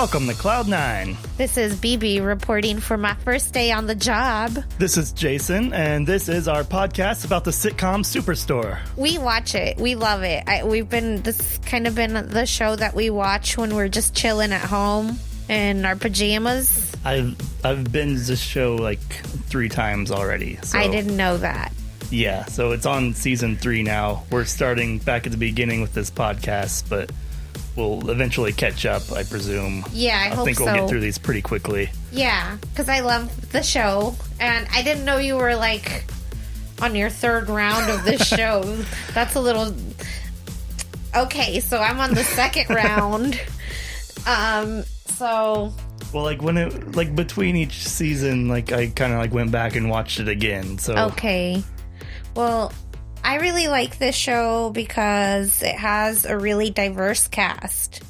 Welcome to Cloud9. This is Bebe reporting for my first day on the job. This is Jason, and this is our podcast about the sitcom Superstore. We watch it. We love it. This kind of been the show that we watch when we're just chilling at home in our pajamas. I've binged this show like 3 times already. So. I didn't know that. Yeah, so it's on season 3 now. We're starting back at the beginning with this podcast, but we'll eventually catch up, I presume. Yeah, I hope think we'll get through these pretty quickly. Yeah, because I love the show, and I didn't know you were, like, on your 3rd round of this show. That's a little... Okay, so I'm on the 2nd round. Well, like, when it... Like, between each season, like, I kind of, like, went back and watched it again, so... Okay. Well... I really like this show because it has a really diverse cast.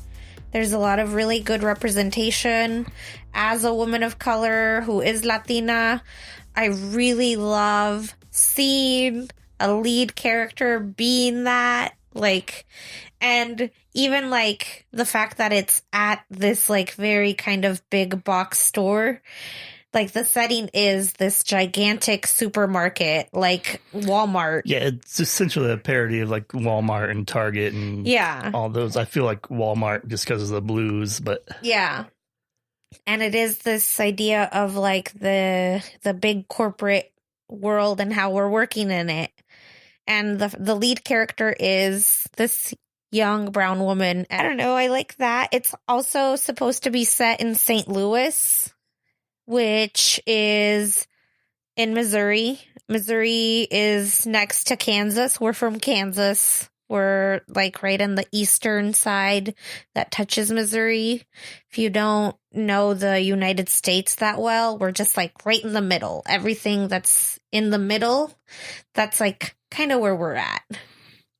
There's a lot of really good representation. As a woman of color who is Latina, I really love seeing a lead character being that. And even, the fact that it's at this, very kind of big box store. The setting is this gigantic supermarket, like Walmart. Yeah, it's essentially a parody of, Walmart and Target and all those. I feel like Walmart just because of the blues, but... Yeah. And it is this idea of, the big corporate world and how we're working in it. And the lead character is this young brown woman. I don't know, I like that. It's also supposed to be set in St. Louis, which is in Missouri. Missouri is next to Kansas. We're from Kansas. We're right on the eastern side that touches Missouri. If you don't know the United States that well, we're just right in the middle. Everything that's in the middle, that's kind of where we're at.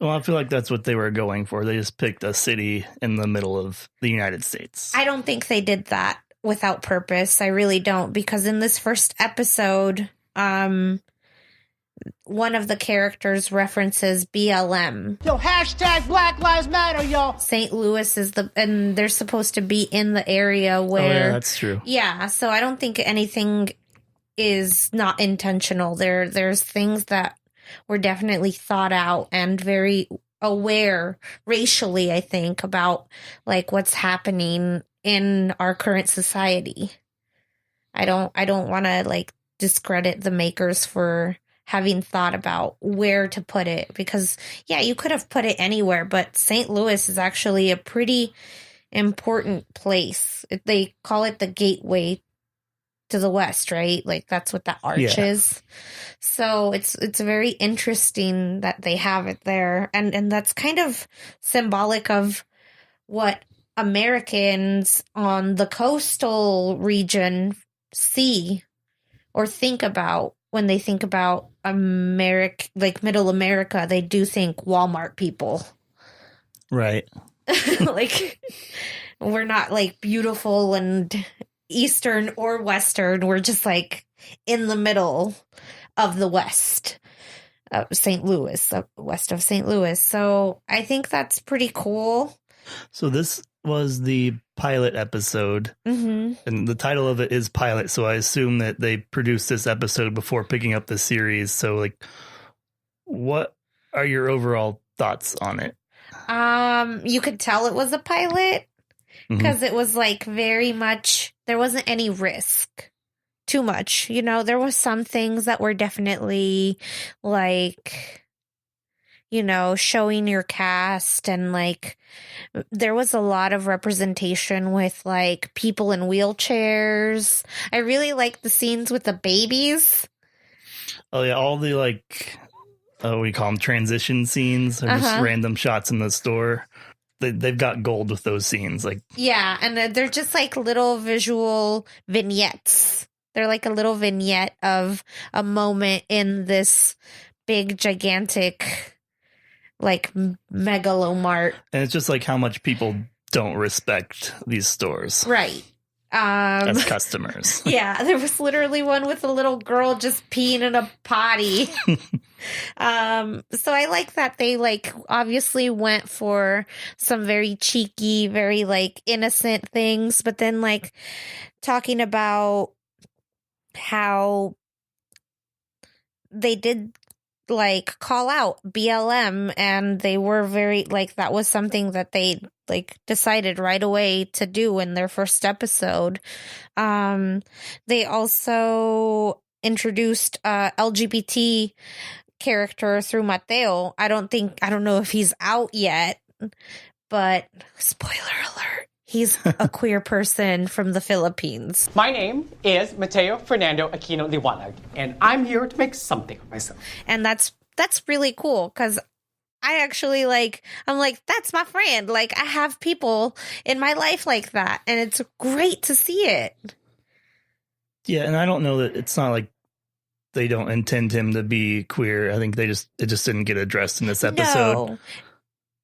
Well, I feel like that's what they were going for. They just picked a city in the middle of the United States. I don't think they did that without purpose. I really don't, because in this first episode, one of the characters references BLM. Yo, hashtag Black Lives Matter, yo. St. Louis is and they're supposed to be in the area where... Oh, yeah, that's true. Yeah, so I don't think anything is not intentional. There's things that were definitely thought out and very aware racially, I think, about what's happening in our current society. I don't want to discredit the makers for having thought about where to put it, because you could have put it anywhere, but St. Louis is actually a pretty important place. They call it the gateway to the West, right? That's what that arch is. So it's very interesting that they have it there, and that's kind of symbolic of what Americans on the coastal region see or think about when they think about middle America. They do think Walmart people. Right. We're not beautiful and Eastern or Western. We're just in the middle of the West. St. Louis, west of St. Louis. So I think that's pretty cool. So this was the pilot episode, and the title of it is Pilot, so I assume that they produced this episode before picking up the series. So, what are your overall thoughts on it? You could tell it was a pilot, because it was, very much, there wasn't any risk. Too much. There was some things that were definitely, showing your cast, and there was a lot of representation with people in wheelchairs. I really like the scenes with the babies. Oh yeah, all the we call them transition scenes, or just random shots in the store. They've got gold with those scenes. Yeah, and they're just little visual vignettes. They're a little vignette of a moment in this big, gigantic megalomart. And it's just how much people don't respect these stores. Right. As customers. Yeah, there was literally one with a little girl just peeing in a potty. So I like that they like obviously went for some very cheeky, very like innocent things, but then like talking about how they did like call out BLM, and they were very like that was something that they like decided right away to do in their first episode. They also introduced LGBT character through Mateo. I don't know if he's out yet, but spoiler alert, he's a queer person from the Philippines. My name is Mateo Fernando Aquino Liwanag, and I'm here to make something of myself. And that's really cool, because I actually I'm like, that's my friend. Like, I have people in my life like that, and it's great to see it. Yeah, and I don't know that it's not like they don't intend him to be queer. I think it just didn't get addressed in this episode.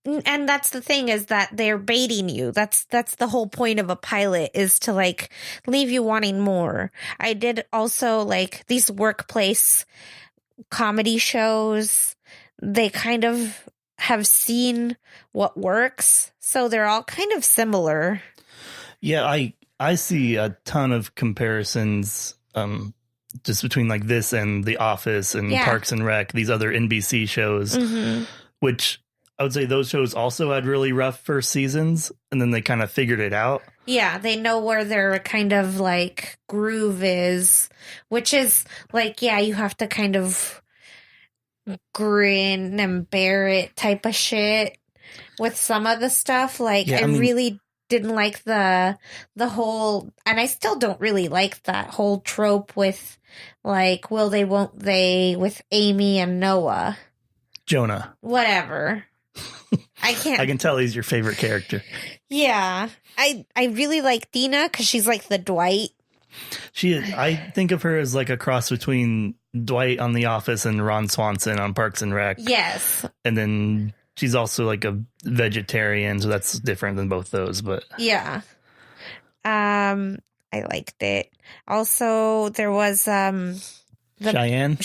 No. And that's the thing, is that they're baiting you. That's the whole point of a pilot, is to like leave you wanting more. I did also like these workplace comedy shows. They kind of have seen what works, so they're all kind of similar. Yeah, I see a ton of comparisons just between like this and The Office and Parks and Rec, these other NBC shows, which I would say those shows also had really rough first seasons, and then they kind of figured it out. Yeah, they know where their kind of like groove is, which is like, yeah, you have to kind of grin and bear it type of shit with some of the stuff. Like, I really didn't like the whole, and I still don't really like that whole trope with like, will they, won't they, with Amy and Noah. Jonah. Whatever. I can tell he's your favorite character. Yeah. I really like Dina because she's like the Dwight. I think of her as like a cross between Dwight on The Office and Ron Swanson on Parks and Rec. Yes. And then she's also like a vegetarian, so that's different than both those, but yeah. I liked it. Also, there was Cheyenne.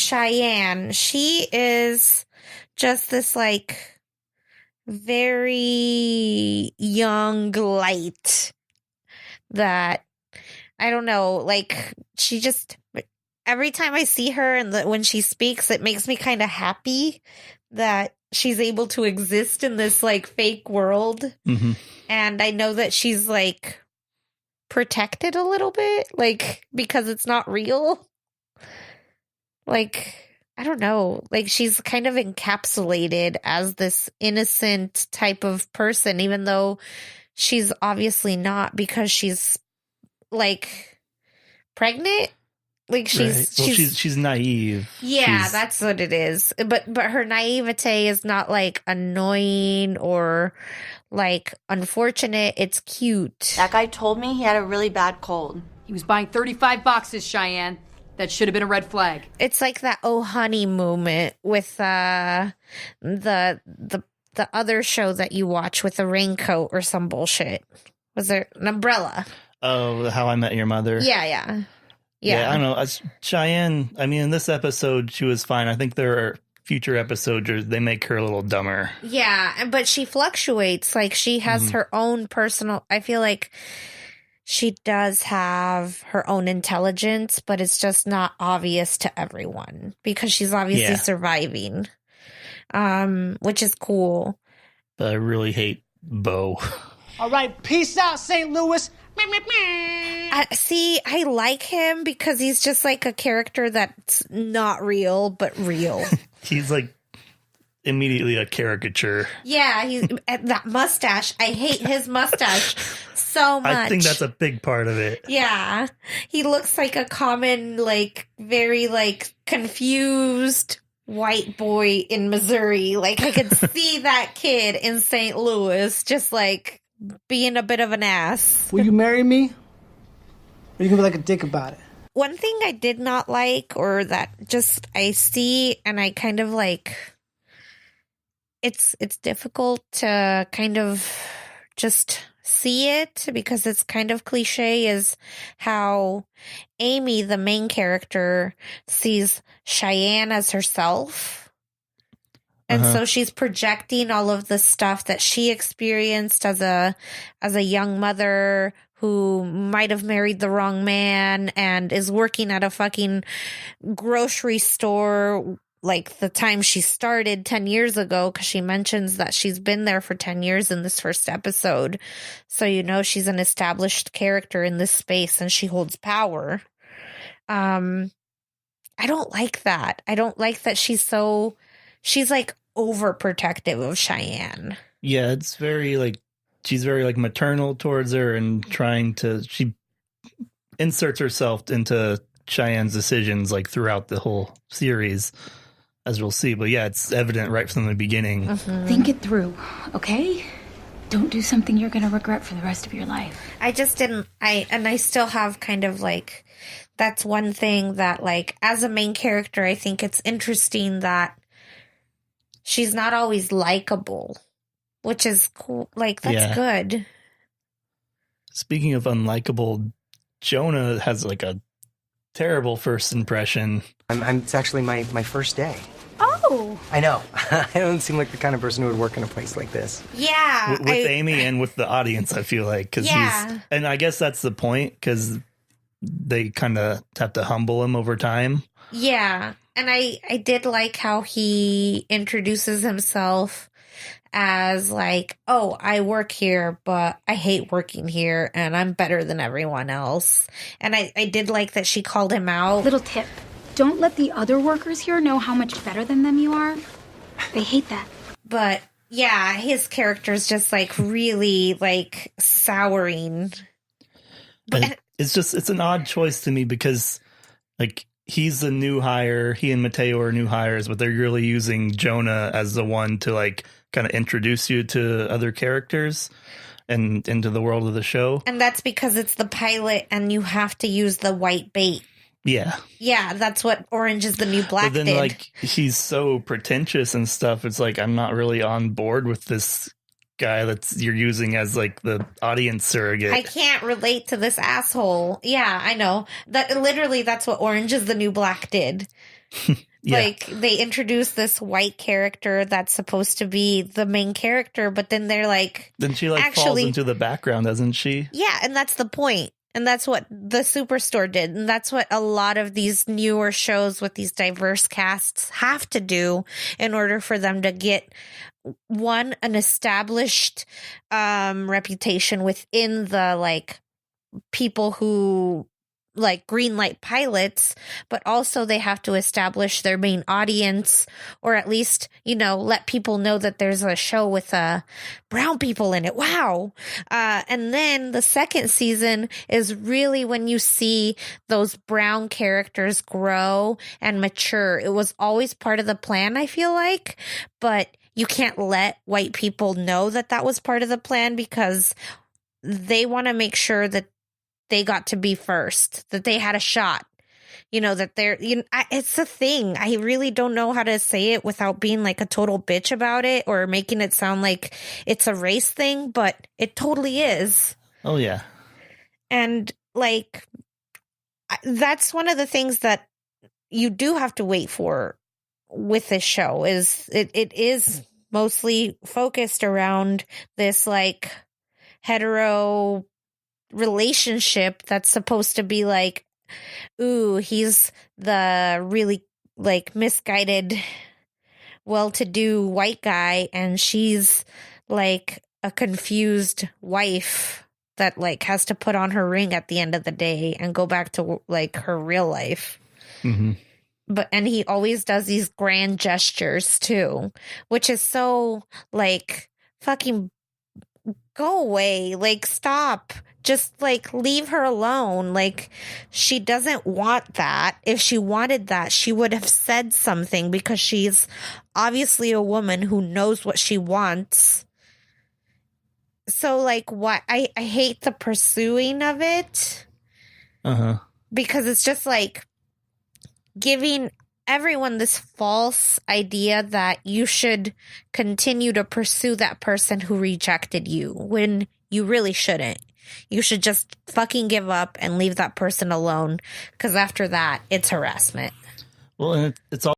She is just this like very young light that, I don't know, like she just, every time I see her and when she speaks, it makes me kind of happy that she's able to exist in this like fake world. Mm-hmm. And I know that she's like protected a little bit, like, because it's not real. Like, I don't know, like she's kind of encapsulated as this innocent type of person, even though she's obviously not, because she's like pregnant. Like she's naive. Yeah, that's what it is. But her naivete is not like annoying or like unfortunate. It's cute. That guy told me he had a really bad cold. He was buying 35 boxes, Cheyenne. That should have been a red flag. It's like that oh honey moment with the other show that you watch with a raincoat or some bullshit. Was there an umbrella? Oh, How I Met Your Mother. Yeah. I don't know. Cheyenne, I mean, in this episode, she was fine. I think there are future episodes where they make her a little dumber. Yeah, but she fluctuates. Like, she has her own personal, I feel like she does have her own intelligence, but it's just not obvious to everyone because she's obviously surviving, which is cool. But I really hate Bo. All right, peace out, St. Louis. See, I like him because he's just like a character that's not real, but real. He's like immediately a caricature. Yeah, he's that mustache. I hate his mustache so much. I think that's a big part of it. Yeah, he looks like a common, like, very like confused white boy in Missouri. Like, I could see that kid in St. Louis just like being a bit of an ass. Will you marry me? Or are you gonna be like a dick about it? One thing I did not like, or that just I see and I kind of like, it's difficult to kind of just see it, because it's kind of cliche, is how Amy, the main character, sees Cheyenne as herself. And so she's projecting all of the stuff that she experienced as a young mother who might have married the wrong man and is working at a fucking grocery store like the time she started 10 years ago, because she mentions that she's been there for 10 years in this first episode. So, you know, she's an established character in this space and she holds power. I don't like that. I don't like that she's like overprotective of Cheyenne. Yeah, it's very like, she's very like maternal towards her and she inserts herself into Cheyenne's decisions like throughout the whole series, as we'll see. But yeah, it's evident right from the beginning. Think it through, okay? Don't do something you're going to regret for the rest of your life. I just didn't, I still have kind of like, that's one thing that like, as a main character, I think it's interesting that she's not always likable, which is cool. Like, that's good. Speaking of unlikable, Jonah has like a terrible first impression. It's actually my first day. Oh! I know. I don't seem like the kind of person who would work in a place like this. Yeah. With Amy and with the audience, I feel like. And I guess that's the point, because they kind of have to humble him over time. Yeah. And I did like how he introduces himself as like, oh, I work here, but I hate working here and I'm better than everyone else. And I did like that she called him out. Little tip. Don't let the other workers here know how much better than them you are. They hate that. But yeah, his character's just like really like souring. But It's an odd choice to me, because like he's the new hire, he and Mateo are new hires, but they're really using Jonah as the one to like kind of introduce you to other characters and into the world of the show. And that's because it's the pilot and you have to use the white bait. Yeah. Yeah, that's what Orange is the New Black But then, did. like, he's so pretentious and stuff. It's like, I'm not really on board with this guy you're using as, like, the audience surrogate. I can't relate to this asshole. Yeah, I know. That's what Orange is the New Black did. Yeah. Like, they introduced this white character that's supposed to be the main character, but then they're like... Then she, like, falls into the background, doesn't she? Yeah, and that's the point. And that's what the Superstore did. And that's what a lot of these newer shows with these diverse casts have to do in order for them to get, one, an established reputation within the, like, people who, like, greenlight pilots, but also they have to establish their main audience, or at least, you know, let people know that there's a show with brown people in it. Wow. And then the second season is really when you see those brown characters grow and mature. It was always part of the plan, I feel like, but you can't let white people know that that was part of the plan, because they want to make sure that they got to be first, that they had a shot, you know, that they're, you know, it's a thing. I really don't know how to say it without being like a total bitch about it or making it sound like it's a race thing, but it totally is. Oh, yeah. And like, that's one of the things that you do have to wait for with this show, is it is mostly focused around this like hetero relationship that's supposed to be like, ooh, he's the really like misguided, well-to-do white guy, and she's like a confused wife that like has to put on her ring at the end of the day and go back to like her real life. Mm-hmm. And he always does these grand gestures too, which is so like, fucking go away, like stop. Just, like, leave her alone. Like, she doesn't want that. If she wanted that, she would have said something, because she's obviously a woman who knows what she wants. So, like, what? I hate the pursuing of it. Uh-huh. Because it's just, like, giving everyone this false idea that you should continue to pursue that person who rejected you, when You really shouldn't. You should just fucking give up and leave that person alone, because after that, it's harassment. Well, and it's all